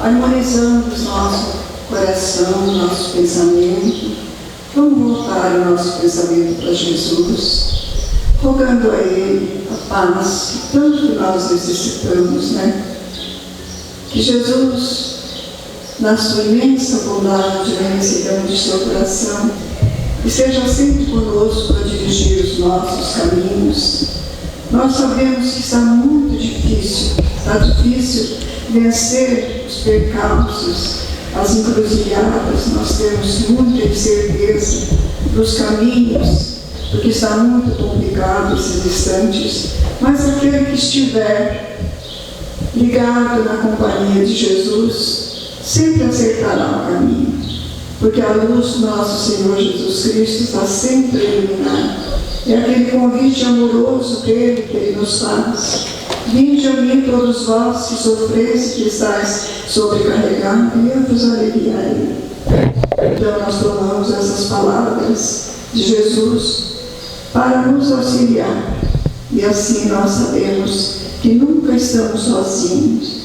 harmonizando o nosso coração, o nosso pensamento. Vamos voltar o nosso pensamento para Jesus, rogando a Ele a paz que tanto que nós necessitamos, né? Que Jesus, na sua imensa bondade, na imensidão de seu coração, esteja sempre conosco para dirigir os nossos caminhos. Nós sabemos que está muito difícil, vencer os percalços, as encruzilhadas. Nós temos muita incerteza nos caminhos, porque está muito complicado esses instantes, mas aquele que estiver ligado na companhia de Jesus, sempre acertará o caminho, porque a luz do nosso Senhor Jesus Cristo está sempre iluminada. É aquele convite amoroso dele que Ele nos faz. Vinde a mim todos vós que sofreis e que estáis sobrecarregados, e eu vos aliviarei. Então nós tomamos essas palavras de Jesus para nos auxiliar, e assim nós sabemos que nunca estamos sozinhos,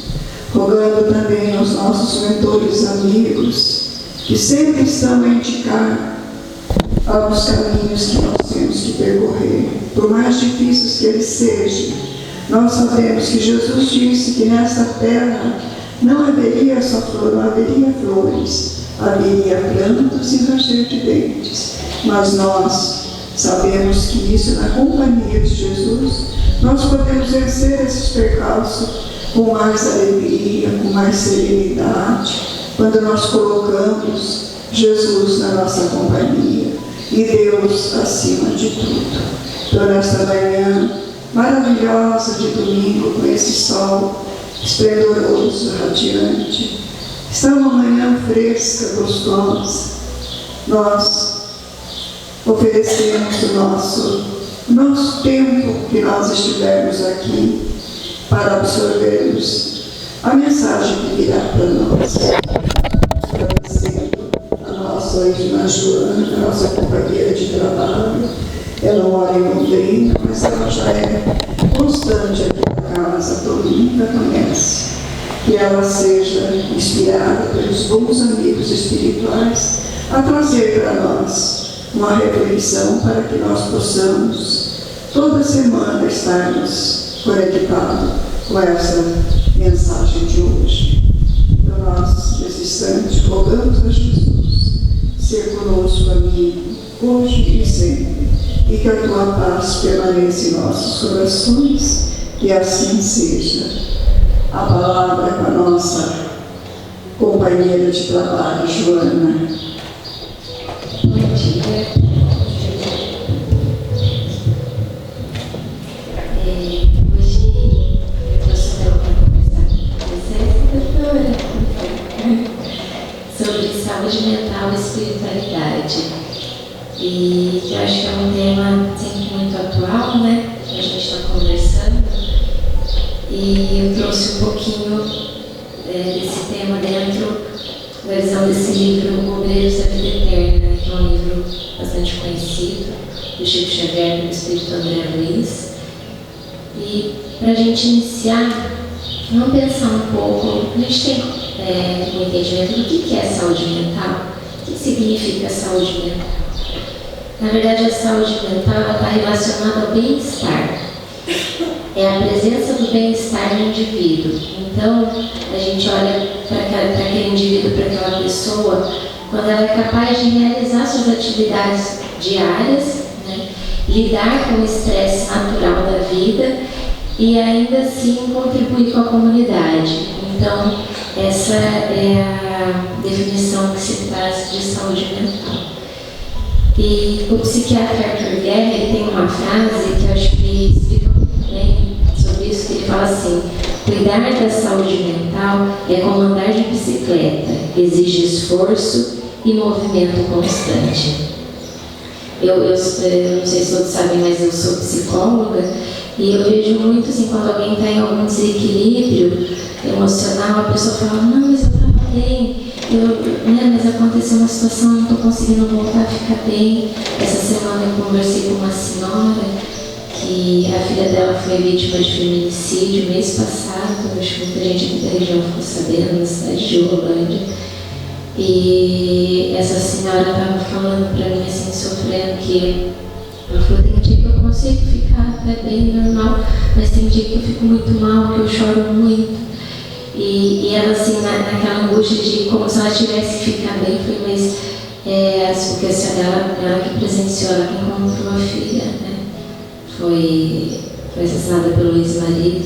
rogando também aos nossos mentores amigos, que sempre estão a indicar aos caminhos que nós temos que percorrer, por mais difíceis que eles sejam. Nós sabemos que Jesus disse que nesta terra não haveria só flor, não haveria flores, haveria plantas e ranger de dentes, mas nós sabemos que isso, na companhia de Jesus, nós podemos vencer esses percalços com mais alegria, com mais serenidade, quando nós colocamos Jesus na nossa companhia e Deus acima de tudo. Então, nesta manhã maravilhosa de domingo, com esse sol esplendoroso, radiante, está uma manhã fresca, gostosa. Nós oferecemos o nosso tempo que nós estivermos aqui para absorvermos a mensagem que virá para nós. Agradecendo a nossa irmã Joana, a nossa companheira de trabalho. Ela mora em Londrina, mas ela já é constante aqui na casa, todo mundo a conhece. Que ela seja inspirada pelos bons amigos espirituais a trazer para nós uma reflexão para que nós possamos toda semana estarmos conectados com essa mensagem de hoje. Então nós, nesse instante, rogamos a Jesus ser conosco, amigo, hoje e sempre, e que a tua paz permaneça em nossos corações, que assim seja. A palavra é para a nossa companheira de trabalho, Joana. Bom dia. Hoje eu trouxe para conversar com vocês, doutora, sobre saúde mental e espiritualidade. E eu acho que é um tema sempre muito atual, né? Que a gente está conversando. E eu trouxe um pouquinho desse tema dentro da visão desse livro, Obreiros da Vida Eterna, que é um livro bastante conhecido, do Chico Xavier, do Espírito André Luiz. E para a gente iniciar, vamos pensar um pouco, a gente tem um entendimento do que é saúde mental, o que significa saúde mental. Na verdade, a saúde mental está relacionada ao bem-estar. É a presença do bem-estar no indivíduo. Então, a gente olha para aquele indivíduo, para aquela pessoa, quando ela é capaz de realizar suas atividades diárias, né? Lidar com o estresse natural da vida e ainda assim contribuir com a comunidade. Então, essa é a definição que se traz de saúde mental. E o psiquiatra Arthur Guerra, ele tem uma frase que eu acho que explica muito bem sobre isso, que ele fala assim: cuidar da saúde mental é como andar de bicicleta, exige esforço e movimento constante. Eu não sei se todos sabem, mas eu sou psicóloga e eu vejo muito assim, quando alguém está em algum desequilíbrio emocional, a pessoa fala: não, mas eu estava bem, mas aconteceu uma situação, não estou conseguindo voltar a ficar bem. Essa semana eu conversei com uma senhora que que a filha dela foi vítima de feminicídio mês passado, acho que muita gente aqui da região ficou sabendo, na cidade de Uberlândia. E essa senhora estava falando para mim, assim, sofrendo, que ela falou: tem dia que eu consigo ficar até bem normal, mas tem dia que eu fico muito mal, que eu choro muito. E ela, assim, naquela angústia de como se ela tivesse que ficar bem, foi, mas porque a senhora, ela que presenciou, ela que encontrou a filha, né? Foi assassinada pelo ex-marido.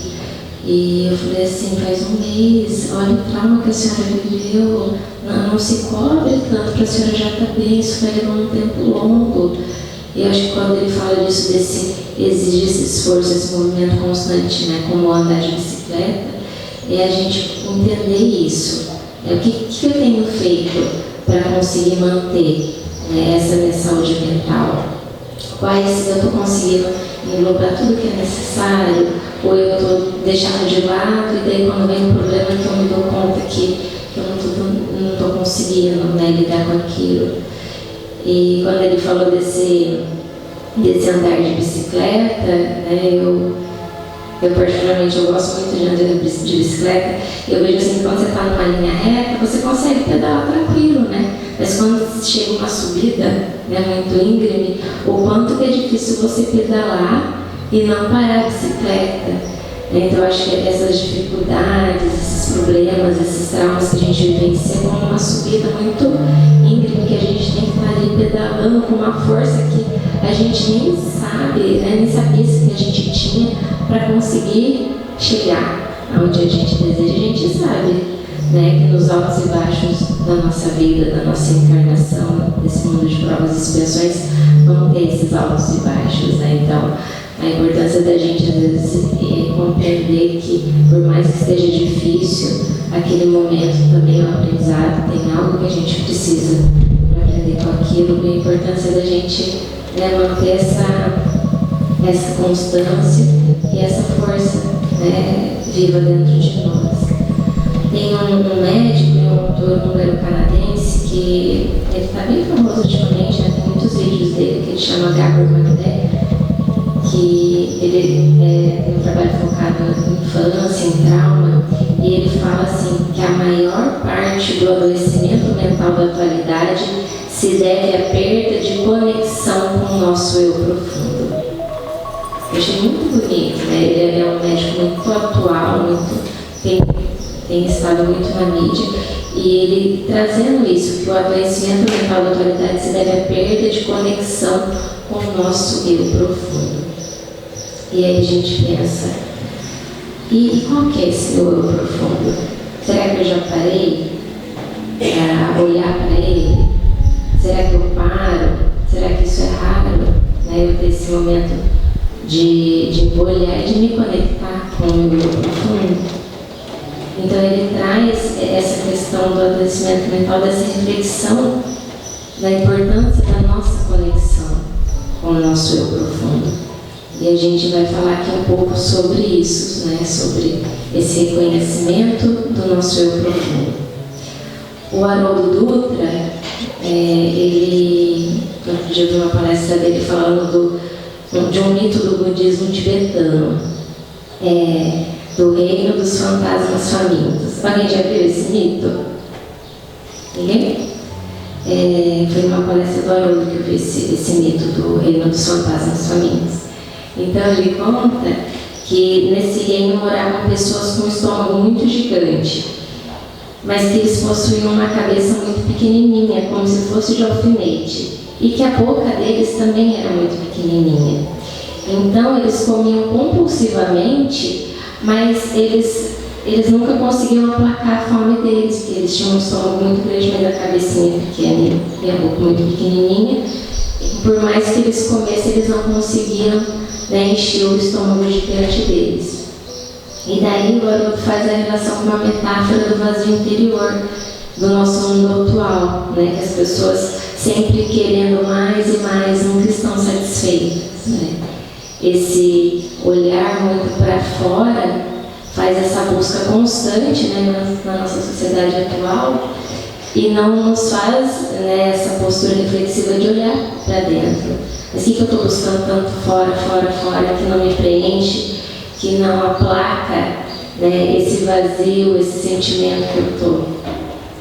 E eu falei assim: faz um mês, olha o trauma que a senhora viveu, não se cobre tanto, que a senhora já está bem, isso vai levar um tempo longo. E eu acho que quando ele fala disso, exige esse esforço, esse movimento constante, né, como andar de bicicleta, é a gente entender isso. O que eu tenho feito para conseguir manter, né, essa minha saúde mental? Quais eu estou conseguindo englobar tudo que é necessário, ou eu estou deixando de lado, e daí quando vem um problema que eu me dou conta que eu não estou conseguindo, né, lidar com aquilo. E quando ele falou desse andar de bicicleta, né, eu particularmente eu gosto muito de andar de bicicleta. Eu vejo assim, quando você está numa linha reta, você consegue pedalar tranquilo, né? Mas quando chega uma subida, né, muito íngreme, o quanto que é difícil você pedalar e não parar a bicicleta. Então eu acho que essas dificuldades, esses problemas, esses traumas que a gente vivencia com uma subida muito íngreme, que a gente tem que estar ali pedalando com uma força que a gente nem sabe, né, nem sabia que a gente tinha para conseguir chegar aonde a gente deseja. A gente sabe, né, que nos altos e baixos da nossa vida, da nossa encarnação, desse mundo de provas e expiações, vão ter esses altos e baixos, né? Então, a importância da gente, às vezes, compreender que, por mais que esteja difícil, aquele momento também é um aprendizado, tem algo que a gente precisa para aprender com aquilo, e a importância da gente, né, manter essa constância e essa força, né, viva dentro de nós. Tem um médico e um autor húngaro-canadense que ele está bem famoso ultimamente, né, tem muitos vídeos dele, que ele chama Gabor Maté, que ele tem um trabalho focado em infância, em trauma, e ele fala assim, que a maior parte do adoecimento mental da atualidade se deve à perda de conexão com o nosso eu profundo. Eu achei muito bonito, né? Ele é um médico muito atual, tem estado muito na mídia, e ele trazendo isso, que o adoecimento mental da atualidade se deve à perda de conexão com o nosso eu profundo. E aí a gente pensa, e qual que é esse meu eu profundo? Será que eu já parei para olhar para ele? Será que eu paro? Será que isso é raro? Né? Eu ter esse momento de olhar e de me conectar com o meu profundo. Então ele traz essa questão do adoecimento mental, dessa reflexão da importância da nossa conexão com o nosso eu profundo. E a gente vai falar aqui um pouco sobre isso, né? Sobre esse reconhecimento do nosso eu profundo. O Haroldo Dutra, outro dia eu vi uma palestra dele falando de um mito do budismo tibetano, do reino dos fantasmas famintos. Alguém já viu esse mito? Ninguém? Foi uma palestra do Haroldo que eu vi esse mito do reino dos fantasmas famintos. Então ele conta que nesse reino moravam pessoas com um estômago muito gigante, mas que eles possuíam uma cabeça muito pequenininha, como se fosse de alfinete, e que a boca deles também era muito pequenininha. Então eles comiam compulsivamente, mas eles nunca conseguiam aplacar a fome deles, porque eles tinham um estômago muito grande, mas a cabecinha pequena e a boca muito pequenininha. E por mais que eles comessem, eles não conseguiam, né, encher o estômago gigante deles. E daí o Haroldo faz a relação com uma metáfora do vazio interior do nosso mundo atual, né, que as pessoas sempre querendo mais e mais, nunca estão satisfeitas, né? Esse olhar muito para fora faz essa busca constante, né, na nossa sociedade atual, e não nos faz, né, essa postura reflexiva de olhar para dentro. Mas o que eu estou buscando tanto fora, que não me preenche, que não aplaca, né, esse vazio, esse sentimento que eu estou?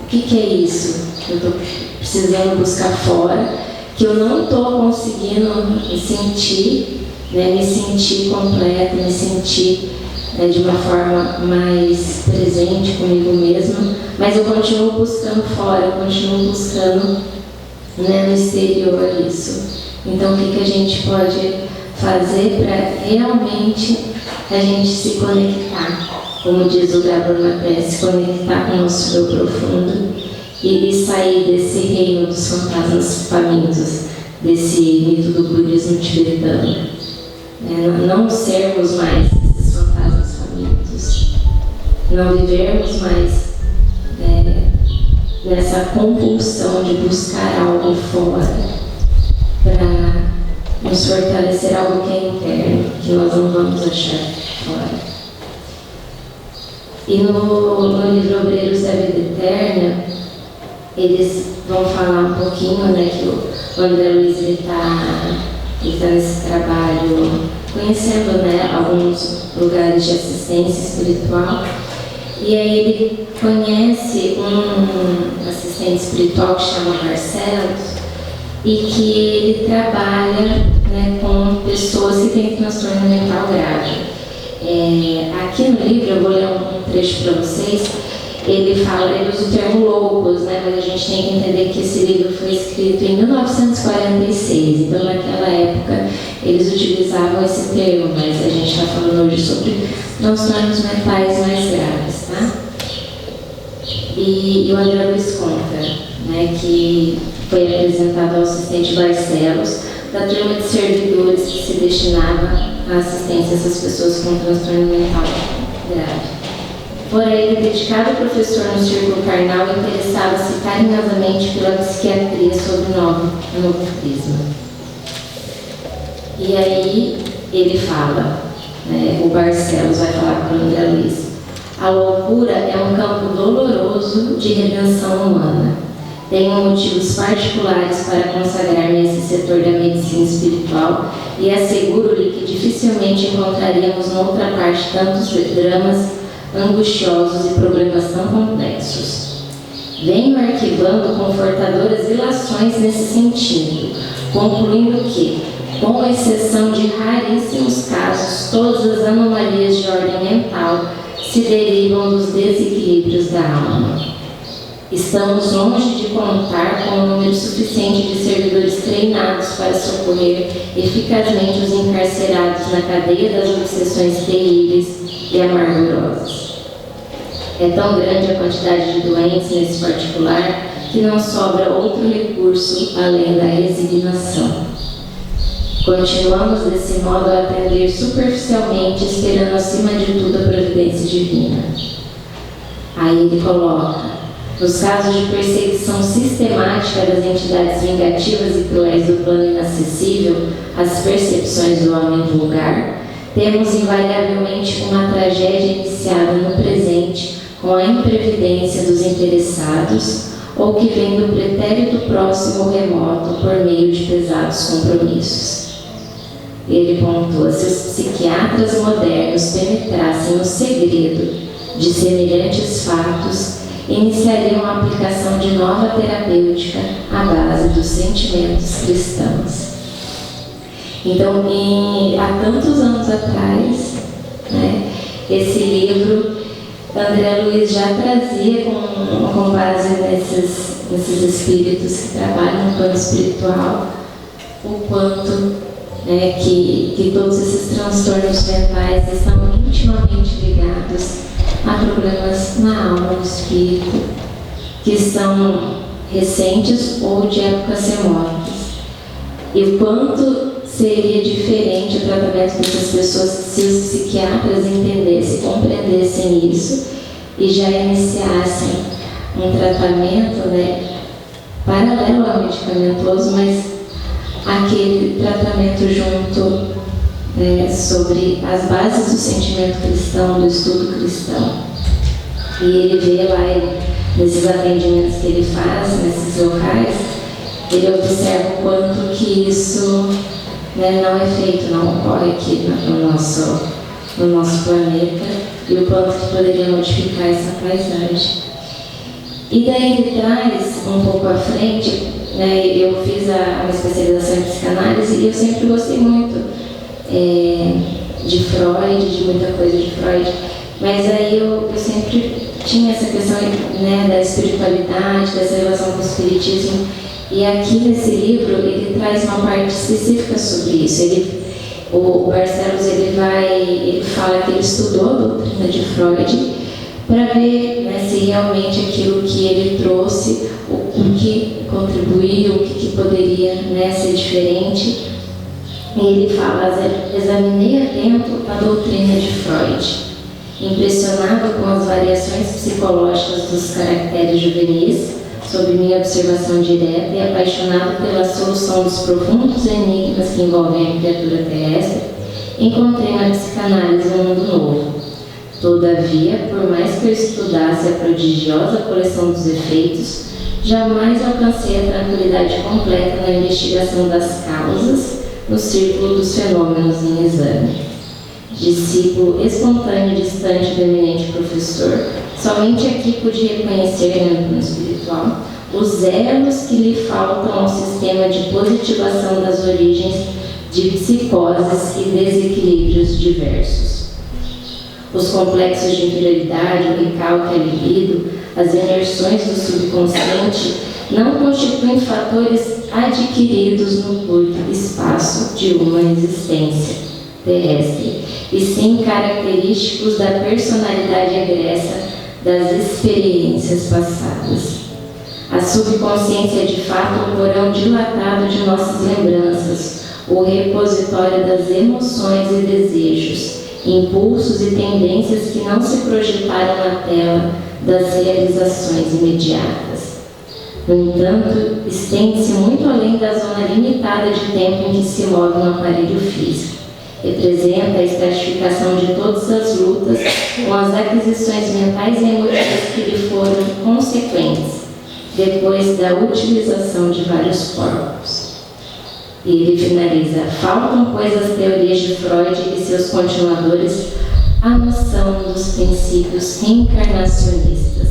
O que é isso que eu estou precisando buscar fora, que eu não estou conseguindo me sentir, né, me sentir completa, me sentir, né, de uma forma mais presente comigo mesma, mas eu continuo buscando fora, eu continuo buscando, né, no exterior isso. Então, o que a gente pode fazer para realmente a gente se conectar, como diz o Gabor Maté, se conectar com o nosso eu profundo e sair desse reino dos fantasmas famintos, desse mito do budismo tibetano. Não sermos mais esses fantasmas famintos, não vivermos mais nessa compulsão de buscar algo fora para nos fortalecer, algo que é interno, que nós não vamos achar fora. E no livro Obreiros da Vida Eterna, eles vão falar um pouquinho, né, que o André Luiz está nesse trabalho, conhecendo, né, alguns lugares de assistência espiritual. E aí ele conhece um assistente espiritual que chama Marcelo, e que ele trabalha, né, com pessoas que têm transtorno mental grave. Aqui no livro, eu vou ler um trecho para vocês. Ele usa o termo loucos, né, mas a gente tem que entender que esse livro foi escrito em 1946, então naquela época eles utilizavam esse termo, mas a gente está falando hoje sobre transtornos mentais mais graves, tá? E o André Luiz conta, né, que foi apresentado ao assistente Barcelos, da turma de servidores que se destinava à assistência a essas pessoas com transtorno mental grave. Porém, ele, dedicado professor no círculo carnal, interessava-se carinhosamente pela psiquiatria sob novo prisma. E aí ele fala, né, o Barcelos vai falar para o André Luiz: a loucura é um campo doloroso de redenção humana. Tenho motivos particulares para consagrar-me a esse setor da medicina espiritual e asseguro-lhe que dificilmente encontraríamos noutra parte tantos dramas angustiosos e problemas tão complexos. Venho arquivando confortadoras ilações nesse sentido, concluindo que, com exceção de raríssimos casos, todas as anomalias de ordem mental se derivam dos desequilíbrios da alma. Estamos longe de contar com um número suficiente de servidores treinados para socorrer eficazmente os encarcerados na cadeia das obsessões terríveis e amargurosas. É tão grande a quantidade de doentes nesse particular que não sobra outro recurso além da resignação. Continuamos desse modo a atender superficialmente, esperando acima de tudo a providência divina. Aí ele coloca: nos casos de perseguição sistemática das entidades vingativas e cruéis do plano inacessível às percepções do homem vulgar, temos invariavelmente uma tragédia iniciada no presente com a imprevidência dos interessados ou que vem do pretérito próximo ou remoto por meio de pesados compromissos. Ele pontua: se os psiquiatras modernos penetrassem o segredo de semelhantes fatos, iniciariam a aplicação de nova terapêutica à base dos sentimentos cristãos. Então, há tantos anos atrás, né, esse livro, André Luiz já trazia com base nesses espíritos que trabalham no plano espiritual, o quanto, né, que todos esses transtornos mentais estão intimamente ligados a problemas na alma, no espírito, que são recentes ou de épocas remotas. E o quanto seria diferente o tratamento dessas pessoas se os psiquiatras entendessem, compreendessem isso e já iniciassem um tratamento, né, paralelo ao medicamentoso, mas aquele tratamento junto, sobre as bases do sentimento cristão, do estudo cristão. E ele vê lá, nesses atendimentos que ele faz, nesses locais, ele observa o quanto que isso, né, não é feito, não ocorre aqui no nosso planeta, e o quanto que poderia modificar essa paisagem. E daí ele traz, um pouco à frente, né, eu fiz a especialização em psicanálise e eu sempre gostei muito de Freud, de muita coisa de Freud, mas aí eu sempre tinha essa questão, né, da espiritualidade, dessa relação com o espiritismo, e aqui nesse livro ele traz uma parte específica sobre isso. O Barcelos ele fala que ele estudou a doutrina de Freud para ver, né, se realmente aquilo que ele trouxe, o que contribuiu, o que poderia, né, ser diferente. E ele fala: examinei atento a doutrina de Freud, impressionado com as variações psicológicas dos caracteres juvenis, sob minha observação direta, e apaixonado pela solução dos profundos enigmas que envolvem a criatura terrestre, encontrei na psicanálise um mundo novo. Todavia, por mais que eu estudasse a prodigiosa coleção dos efeitos, jamais alcancei a tranquilidade completa na investigação das causas no círculo dos fenômenos em exame. Discípulo espontâneo e distante do eminente professor, somente aqui pude reconhecer, no plano espiritual, os elos que lhe faltam ao sistema de positivação das origens de psicoses e desequilíbrios diversos. Os complexos de inferioridade, o recalque, a libido, as imersões do subconsciente não constituem fatores adquiridos no curto espaço de uma existência terrestre, e sim característicos da personalidade egressa das experiências passadas. A subconsciência é de fato um porão dilatado de nossas lembranças, o repositório das emoções e desejos, impulsos e tendências que não se projetaram na tela das realizações imediatas. No entanto, estende-se muito além da zona limitada de tempo em que se move um aparelho físico. Representa a estratificação de todas as lutas com as aquisições mentais e emotivas que lhe foram consequentes, depois da utilização de vários corpos. E ele finaliza: faltam, pois, as teorias de Freud e seus continuadores a noção dos princípios reencarnacionistas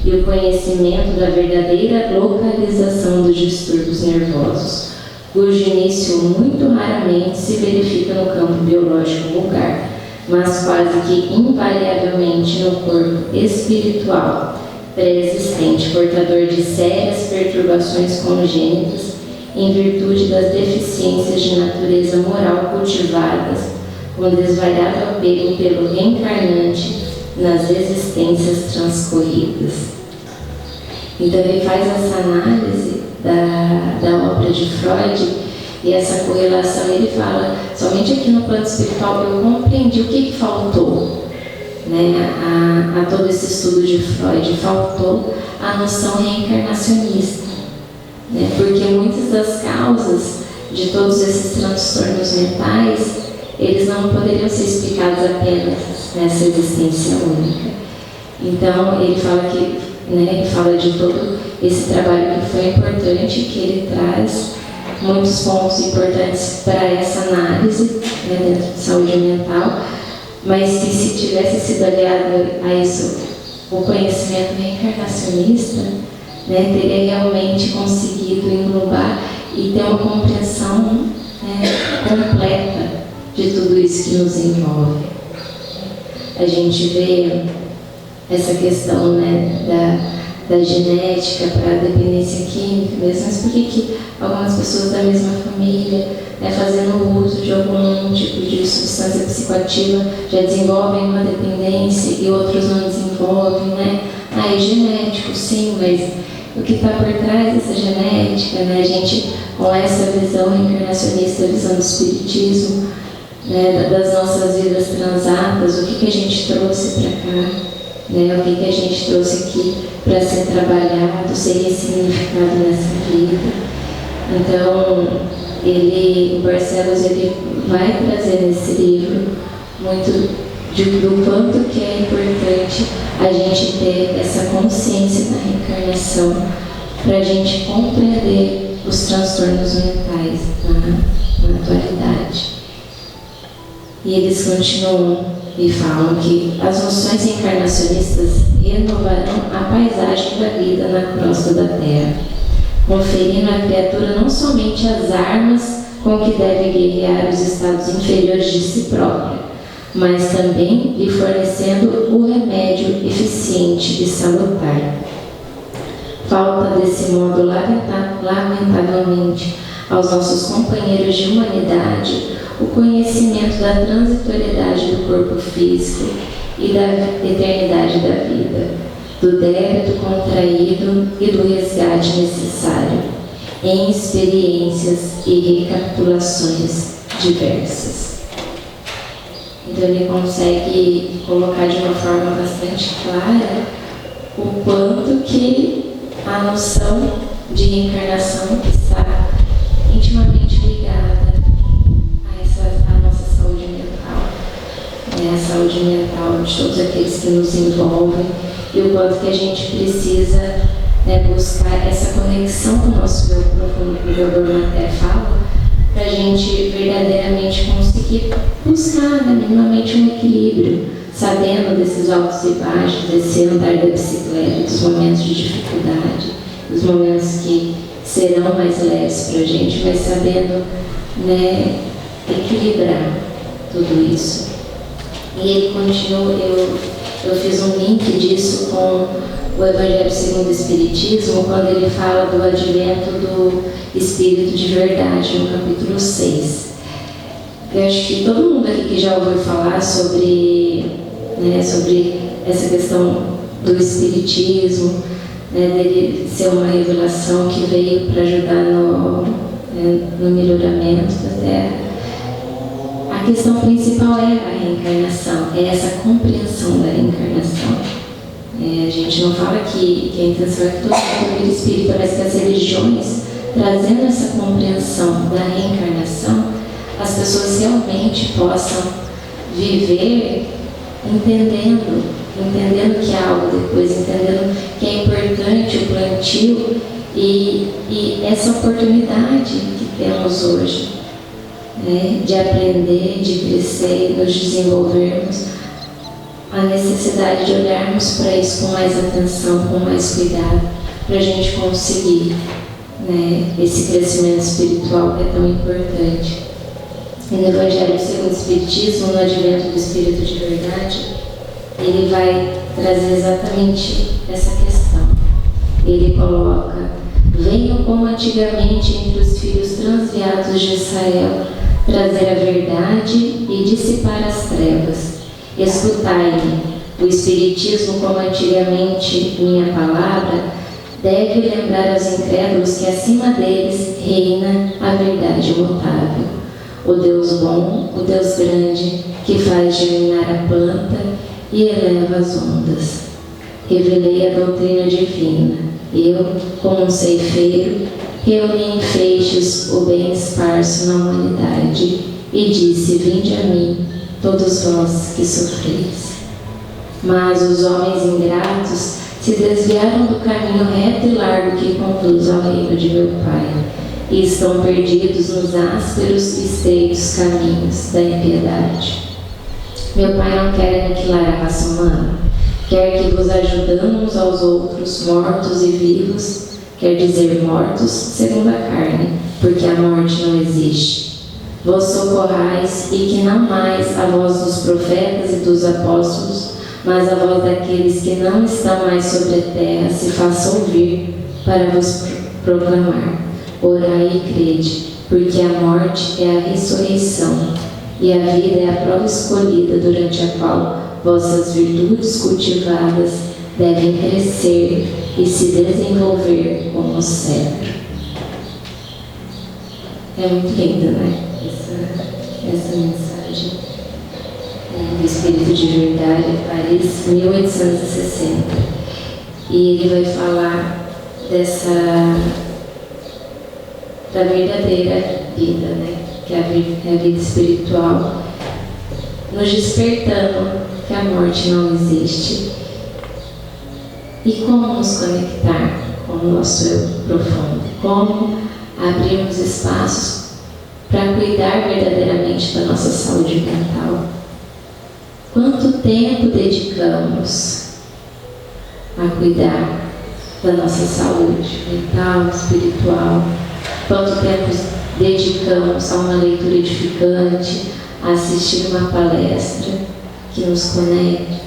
e o conhecimento da verdadeira localização dos distúrbios nervosos, cujo início muito raramente se verifica no campo biológico vulgar, mas quase que invariavelmente no corpo espiritual pré-existente, portador de sérias perturbações congênitas em virtude das deficiências de natureza moral cultivadas, com desvariado apego pelo reencarnante nas existências transcorridas. Então ele faz essa análise da obra de Freud e essa correlação. Ele fala: somente aqui no plano espiritual eu compreendi o que faltou, né, a todo esse estudo de Freud. Faltou a noção reencarnacionista, né, porque muitas das causas de todos esses transtornos mentais, eles não poderiam ser explicados apenas nessa existência única. Então ele fala que, né, ele fala de todo esse trabalho que foi importante, que ele traz muitos pontos importantes para essa análise, né, dentro de saúde mental, mas que se tivesse sido aliado a isso o conhecimento reencarnacionista, né, teria realmente conseguido englobar e ter uma compreensão, né, completa de tudo isso que nos envolve. A gente vê essa questão, né, da genética para a dependência química mesmo, mas por que algumas pessoas da mesma família, né, fazendo uso de algum tipo de substância psicoativa, já desenvolvem uma dependência e outros não desenvolvem, né? É genético, sim, mas o que está por trás dessa genética, né? A gente, com essa visão reencarnacionista, a visão do espiritismo, né, das nossas vidas transatas, o que a gente trouxe para cá, né, o que a gente trouxe aqui para ser trabalhado, ser ressignificado nessa vida. Então, o Barcelos, ele vai trazer nesse livro muito do quanto que é importante a gente ter essa consciência da reencarnação para a gente compreender os transtornos mentais na atualidade. E eles continuam e falam que as noções encarnacionistas renovarão a paisagem da vida na crosta da Terra, conferindo à criatura não somente as armas com que deve guerrear os estados inferiores de si própria, mas também lhe fornecendo o remédio eficiente e salutar. Falta desse modo, lamentavelmente, aos nossos companheiros de humanidade o conhecimento da transitoriedade do corpo físico e da eternidade da vida, do débito contraído e do resgate necessário, em experiências e recapitulações diversas. Então ele consegue colocar de uma forma bastante clara o quanto que a noção de reencarnação está intimamente ligada à nossa saúde mental, a saúde mental de todos aqueles que nos envolvem, e o quanto que a gente precisa buscar essa conexão com o nosso eu profundo, que o Theodor até fala, para a gente verdadeiramente conseguir buscar minimamente um equilíbrio, sabendo desses altos e baixos, desse andar da bicicleta, dos momentos de dificuldade, dos momentos que serão mais leves para a gente, mas sabendo equilibrar tudo isso. E ele continua, eu fiz um link disso com o Evangelho segundo o Espiritismo, quando ele fala do advento do Espírito de Verdade, no capítulo 6. Eu acho que todo mundo aqui que já ouviu falar sobre essa questão do Espiritismo, dele ser uma revelação que veio para ajudar no melhoramento da Terra. A questão principal é a reencarnação, é essa compreensão da reencarnação. A gente não fala que a intenção é que todo mundo vire espírita, mas que as religiões, trazendo essa compreensão da reencarnação, as pessoas realmente possam viver entendendo que há algo depois, entendendo que é importante o plantio e essa oportunidade que temos hoje, de aprender, de crescer, nos desenvolvermos, a necessidade de olharmos para isso com mais atenção, com mais cuidado, para a gente conseguir esse crescimento espiritual que é tão importante. E no Evangelho segundo o Espiritismo, no advento do Espírito de Verdade, ele vai trazer exatamente essa questão. Ele coloca: venham como antigamente entre os filhos transviados de Israel trazer a verdade e dissipar as trevas. Escutai-me, o Espiritismo, como antigamente minha palavra, deve lembrar aos incrédulos que acima deles reina a verdade imutável. O Deus bom, o Deus grande, que faz germinar a planta e eleva as ondas. Revelei a doutrina divina. Eu, como um ceifeiro, reuni em feixes o bem esparso na humanidade e disse: vinde a mim, todos vós que sofreis. Mas os homens ingratos se desviaram do caminho reto e largo que conduz ao reino de meu Pai, e estão perdidos nos ásperos e estreitos caminhos da impiedade. Meu Pai não quer aniquilar a raça humana, quer que vos ajudando uns aos outros, mortos e vivos, quer dizer mortos segundo a carne, porque a morte não existe. Vos socorrais, e que não mais a voz dos profetas e dos apóstolos, mas a voz daqueles que não estão mais sobre a terra se faça ouvir para vos proclamar: orai e crede, porque a morte é a ressurreição, e a vida é a prova escolhida durante a qual vossas virtudes cultivadas devem crescer e se desenvolver como o cedro. É muito linda, né? Essa mensagem do Espírito de Verdade, Paris, 1860. E ele vai falar da verdadeira vida, né? Que é a vida espiritual. nos despertando que a morte não existe. E como nos conectar com o nosso eu profundo? Como abrirmos espaços para cuidar verdadeiramente da nossa saúde mental? Quanto tempo dedicamos a cuidar da nossa saúde mental, espiritual? Quanto tempo dedicamos a uma leitura edificante, a assistir uma palestra que nos conecte,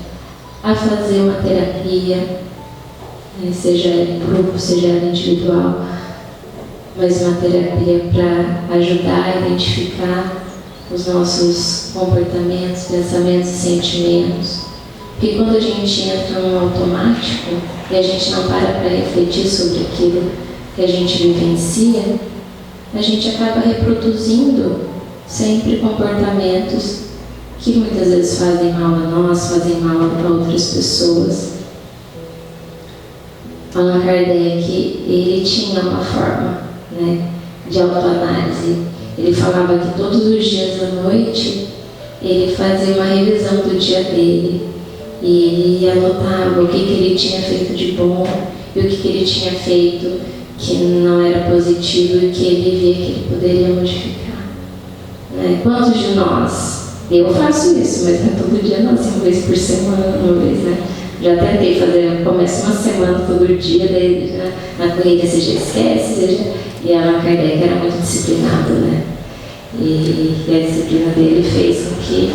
a fazer uma terapia, seja em grupo, seja individual, mas uma terapia para ajudar a identificar os nossos comportamentos, pensamentos e sentimentos. Porque quando a gente entra num automático e a gente não para refletir sobre aquilo que a gente vivencia, a gente acaba reproduzindo sempre comportamentos que muitas vezes fazem mal a nós, fazem mal a outras pessoas. Allan Kardec, ele tinha uma forma, de autoanálise. Ele falava que todos os dias à noite ele fazia uma revisão do dia dele e ele anotava o que ele tinha feito de bom e o que ele tinha feito que não era positivo e que ele via que ele poderia modificar. Quantos de nós? Eu faço isso, mas não é todo dia, não, assim, uma vez por semana, uma vez, Já tentei fazer, começo uma semana todo dia, daí na corrida você já esquece, e Allan Kardec era muito disciplinado, E a disciplina dele fez com que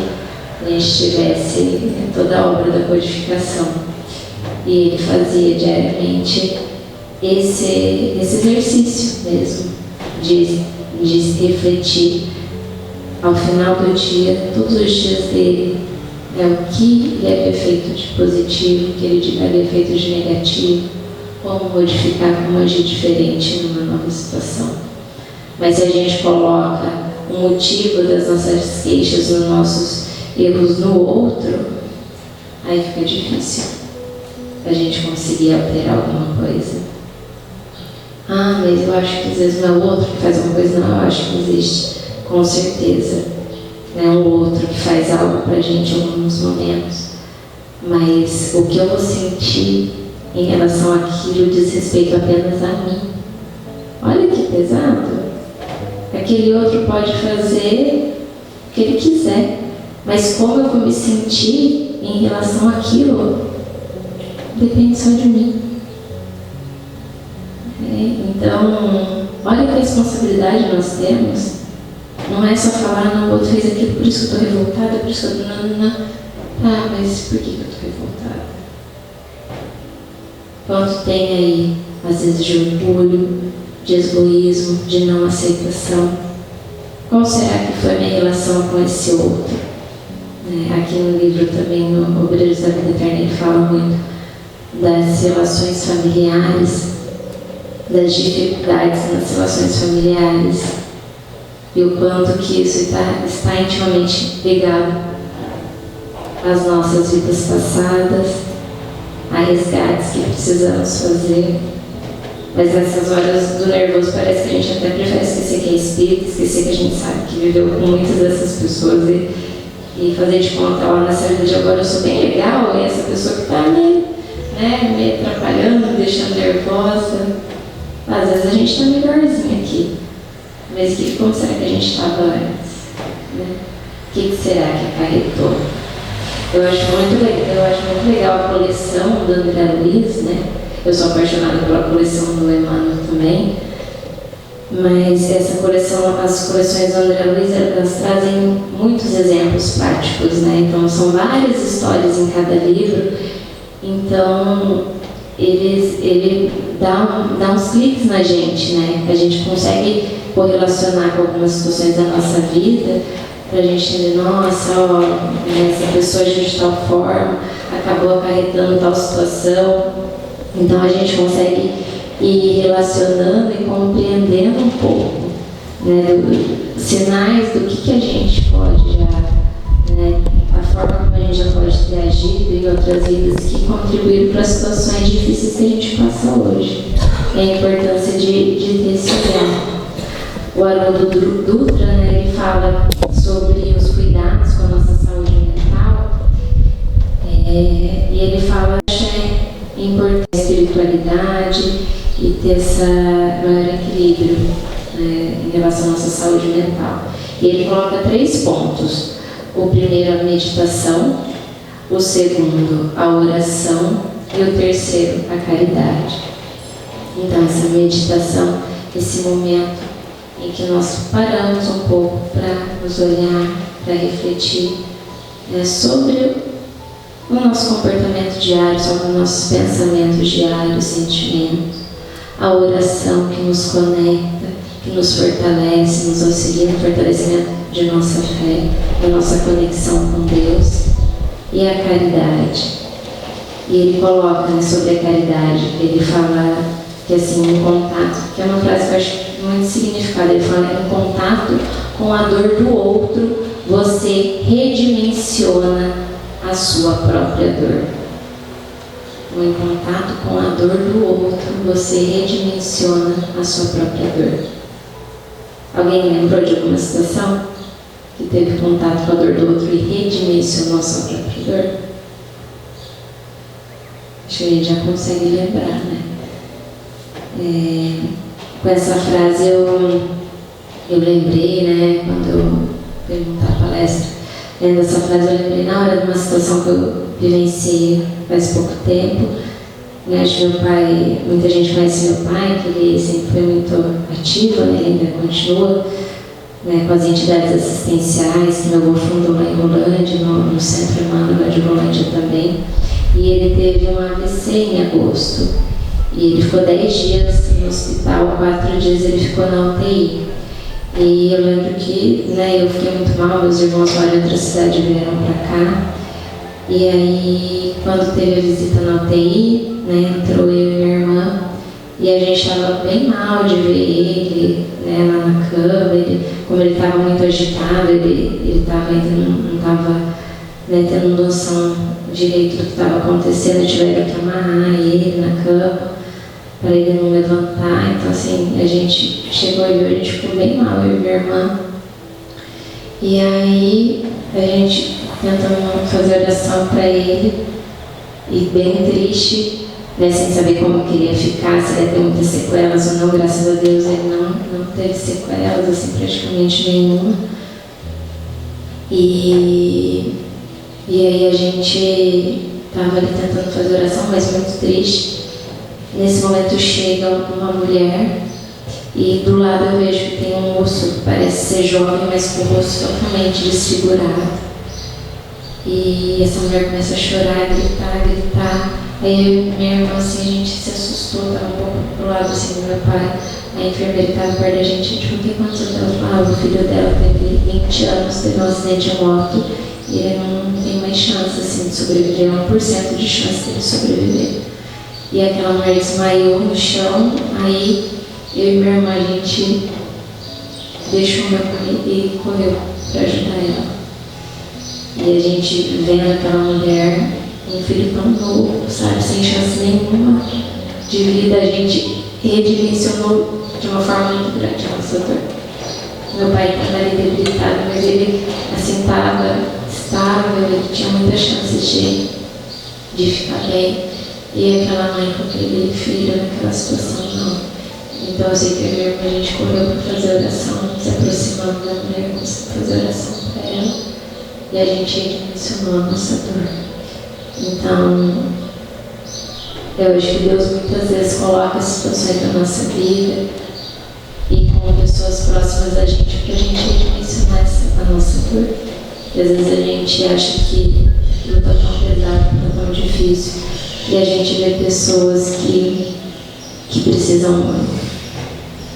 a gente tivesse toda a obra da codificação. E ele fazia diariamente esse exercício mesmo, de refletir ao final do dia, todos os dias dele, o que ele havia feito de positivo, o que ele havia feito de negativo, como modificar, como agir diferente numa nova situação. Mas se a gente coloca o motivo das nossas queixas, dos nossos erros no outro, aí fica difícil a gente conseguir alterar alguma coisa. Mas eu acho que às vezes não é o outro que faz uma coisa, não, eu acho que existe, com certeza. Um outro que faz algo pra gente em alguns momentos, mas o que eu vou sentir em relação àquilo diz respeito apenas a mim. Olha que pesado. Aquele outro pode fazer o que ele quiser, mas como eu vou me sentir em relação àquilo depende só de mim. Então, olha que responsabilidade nós temos. Não é só falar, não, o outro fez aquilo, por isso que eu estou revoltada, por isso que eu não. Mas por que eu estou revoltada? Quanto tem aí, às vezes, de orgulho, de egoísmo, de não aceitação? Qual será que foi a minha relação com esse outro? Aqui no livro também, no Obreiros da Vida Eterna, ele fala muito das relações familiares, das dificuldades nas relações familiares, e o quanto que isso está intimamente ligado às nossas vidas passadas, a resgates que precisamos fazer. Mas nessas horas do nervoso parece que a gente até prefere esquecer que é espírita, esquecer que a gente sabe que viveu com muitas dessas pessoas e fazer de conta, nessa vida de agora eu sou bem legal, e essa pessoa que está me atrapalhando, me deixando nervosa. Às vezes a gente está melhorzinho aqui. Mas como será que a gente estava antes? O que será que acarretou? Eu acho muito legal a coleção do André Luiz, Eu sou apaixonada pela coleção do Emmanuel também. Mas essa coleção, as coleções do André Luiz, elas trazem muitos exemplos práticos, Então são várias histórias em cada livro. Então ele dá uns cliques na gente, A gente consegue correlacionar com algumas situações da nossa vida, para a gente entender, nossa, essa pessoa agiu de tal forma, acabou acarretando tal situação. Então a gente consegue ir relacionando e compreendendo um pouco, sinais do que a gente pode já, a forma como a gente já pode ter agido em outras vidas que contribuíram para as situações difíceis que a gente passa hoje. E a importância de ter esse olhar. O Haroldo Dutra, ele fala sobre os cuidados com a nossa saúde E ele fala que é importante a espiritualidade e ter esse maior equilíbrio, né, em relação à nossa saúde mental. E ele coloca 3 pontos. O primeiro, a meditação. O segundo, a oração. E o terceiro, a caridade. Então, essa meditação, esse momento em que nós paramos um pouco para nos olhar, para refletir sobre o nosso comportamento diário, sobre os nossos pensamentos diários, sentimentos. A oração que nos conecta, que nos fortalece, nos auxilia no fortalecimento de nossa fé, da nossa conexão com Deus. E a caridade. E ele coloca, né, sobre a caridade, ele fala que assim, um contato, que é uma frase que eu acho muito significada, ele fala que em contato com a dor do outro, você redimensiona a sua própria dor. Em contato com a dor do outro, você redimensiona a sua própria dor. Alguém lembrou de alguma situação que teve contato com a dor do outro e redimensionou a sua própria dor? Acho que a gente já consegue lembrar, né? Com essa frase eu lembrei, né, quando eu perguntar a palestra, lendo essa frase eu lembrei na hora de uma situação que eu vivenciei faz pouco tempo, né, acho que meu pai, muita gente conhece meu pai, que ele sempre foi muito ativo, né, ele ainda continua, né, com as entidades assistenciais, que meu avô fundou lá em Rolândia, no Centro Emmanuel de Rolândia também, e ele teve um AVC em agosto. E ele ficou 10 dias no hospital, 4 dias ele ficou na UTI. E eu lembro que, né, eu fiquei muito mal, meus irmãos lá de outra cidade vieram pra cá. E aí, quando teve a visita na UTI, né, entrou eu e minha irmã, e a gente estava bem mal de ver ele, né, lá na cama. Como ele estava muito agitado, ele estava ainda não estava, né, tendo noção direito do que estava acontecendo, tiveram que amarrar ele na cama para ele não levantar. Então assim, a gente chegou e viu, a gente ficou bem mal, eu e minha irmã. E aí a gente tentando fazer oração para ele, e bem triste, né, sem saber como queria ficar, se ia ter muitas sequelas ou não. Graças a Deus ele não teve sequelas, assim, praticamente nenhuma. E aí a gente estava ali tentando fazer oração, mas muito triste. Nesse momento chega uma mulher e do lado eu vejo que tem um moço que parece ser jovem, mas com o rosto totalmente desfigurado. E essa mulher começa a chorar, gritar. Aí eu e minha irmã, assim, a gente se assustou, estava um pouco pro lado assim do meu pai. A enfermeira estava perto da gente, a gente falou: o que aconteceu? Ela falou: o filho dela teve 20 anos, teve um acidente de moto e ele não tem mais chance, assim, de sobreviver, 1% de chance dele sobreviver. E aquela mulher desmaiou no chão. Aí eu e minha irmã, a gente deixou meu pai e correu para ajudar ela. E a gente vendo aquela mulher, um filho tão novo, sabe, sem chance nenhuma de vida, a gente redimensionou de uma forma muito grande a nossa dor. Meu pai estava ali debilitado, mas ele assim estava estável, ele tinha muitas chances de ficar bem. E aquela mãe com aquele filho naquela situação, não. Então eu sei que a gente correu para fazer oração, se aproximando da mulher, começou a fazer oração para ela, e a gente redimensionou a nossa dor. Então, eu acho que Deus muitas vezes coloca situações na nossa vida e com pessoas próximas a gente para a gente redimensionar a nossa dor. E às vezes a gente acha que aquilo está tão pesado, está tão difícil, e a gente vê pessoas que precisam muito,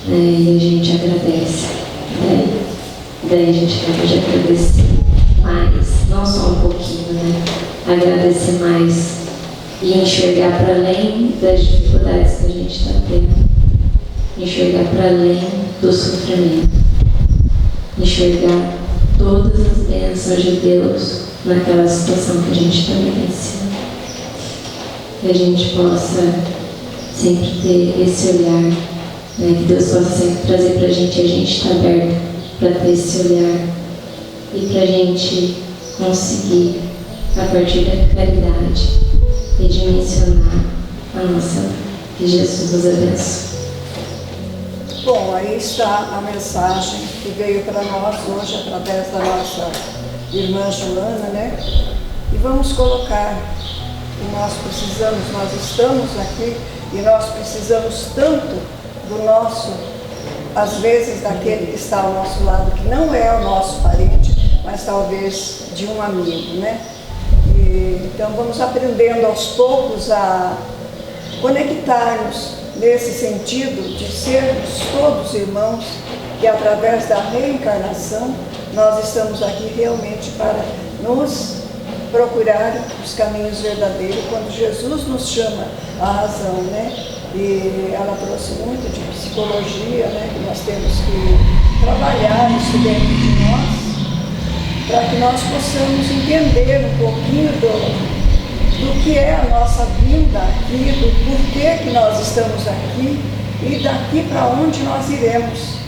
né? E a gente agradece, né? Daí a gente pode agradecer mais, não só um pouquinho, né? Agradecer mais e enxergar para além das dificuldades que a gente está tendo, enxergar para além do sofrimento, enxergar todas as bênçãos de Deus naquela situação que a gente está vivenciando. Que a gente possa sempre ter esse olhar, né? Que Deus possa sempre trazer para a gente está aberto para ter esse olhar e para a gente conseguir a partir da caridade e dimensionar a nossa. Que Jesus nos abençoe. Bom, aí está a mensagem que veio para nós hoje através da nossa irmã Joana, né? E vamos colocar que nós estamos aqui e nós precisamos tanto do nosso, às vezes daquele que está ao nosso lado, que não é o nosso parente, mas talvez de um amigo, né? Então vamos aprendendo aos poucos a conectar-nos nesse sentido de sermos todos irmãos, que através da reencarnação nós estamos aqui realmente para nos procurar os caminhos verdadeiros, quando Jesus nos chama à razão, né? E ela trouxe muito de psicologia, né? Que nós temos que trabalhar isso dentro de nós, para que nós possamos entender um pouquinho do que é a nossa vinda aqui, do porquê que nós estamos aqui e daqui para onde nós iremos.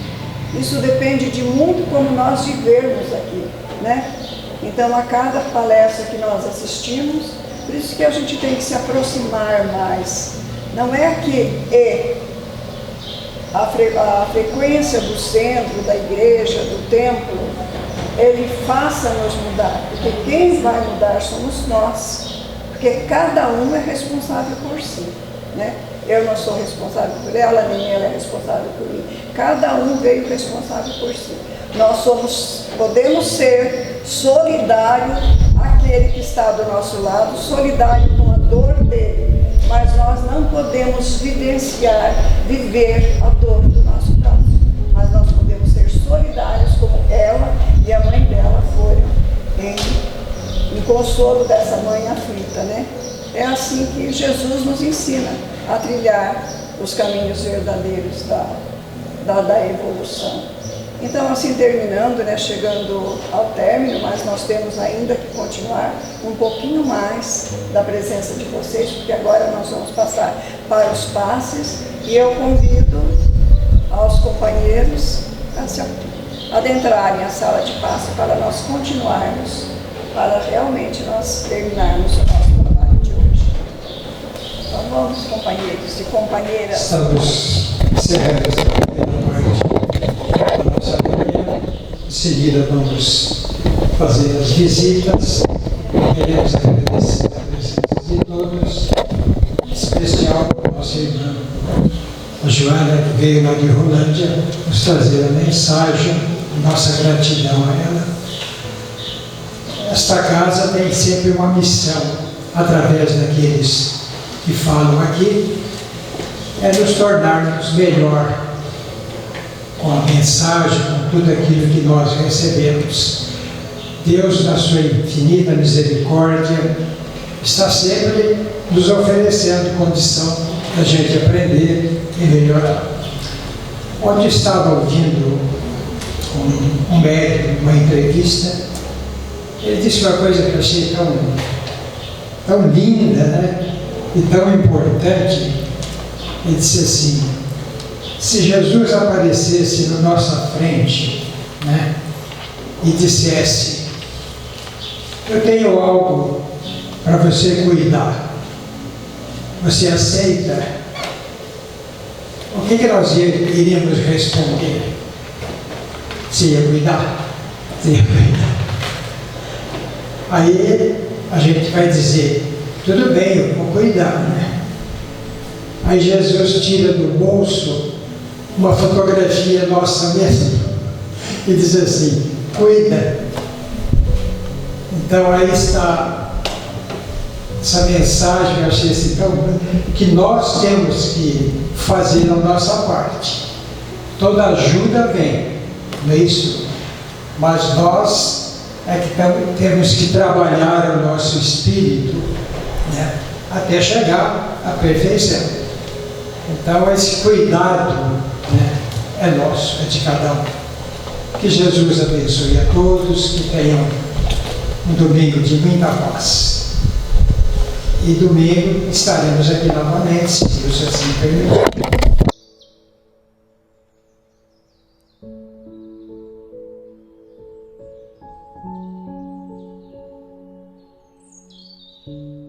Isso depende de muito como nós vivermos aqui, né? Então, a cada palestra que nós assistimos, por isso que a gente tem que se aproximar mais. Não é que a frequência do centro, da igreja, do templo, ele faça-nos mudar, porque quem vai mudar somos nós. Porque cada um é responsável por si, né? Eu não sou responsável por ela, nem ela é responsável por mim. Cada um veio responsável por si. Nós podemos ser solidários àquele que está do nosso lado, solidário com a dor dele, mas nós não podemos viver a dor do nosso próximo. Mas nós podemos ser solidários como ela e a mãe dela foram em consolo dessa mãe aflita, né? É assim que Jesus nos ensina a trilhar os caminhos verdadeiros da evolução. Então, assim, terminando, né, chegando ao término, mas nós temos ainda que continuar um pouquinho mais da presença de vocês, porque agora nós vamos passar para os passes, e eu convido aos companheiros a se adentrarem a sala de passe para nós continuarmos, para realmente nós terminarmos o nosso trabalho de hoje. Então vamos, companheiros e companheiras. Estamos encerrando essa primeira parte da nossa reunião. Em seguida vamos fazer as visitas. Queremos agradecer a presença de todos, em especial a nossa irmã, a Joana, que veio lá de Rolândia, nos trazer a mensagem, nossa gratidão a ela. Esta casa tem sempre uma missão, através daqueles que falam aqui, é nos tornarmos melhor com a mensagem, com tudo aquilo que nós recebemos. Deus, na sua infinita misericórdia, está sempre nos oferecendo condição da gente aprender e melhorar. Ontem estava ouvindo um médico, uma entrevista. Ele disse uma coisa que eu achei tão linda, né? E tão importante. Ele disse assim: se Jesus aparecesse na nossa frente, né, e dissesse: eu tenho algo para você cuidar, você aceita? O que nós iríamos responder? Você ia cuidar? Você ia cuidar. Aí a gente vai dizer: tudo bem, eu vou cuidar, né? Aí Jesus tira do bolso uma fotografia nossa mesmo e diz assim: cuida. Então aí está essa mensagem, eu achei assim tão, que nós temos que fazer a nossa parte. Toda ajuda vem, não é isso? Mas nós é que temos que trabalhar o nosso espírito, né, até chegar à perfeição. Então esse cuidado, né, é nosso, é de cada um. Que Jesus abençoe a todos, que tenham um domingo de muita paz. E domingo estaremos aqui novamente, se Deus assim permitir. Amém.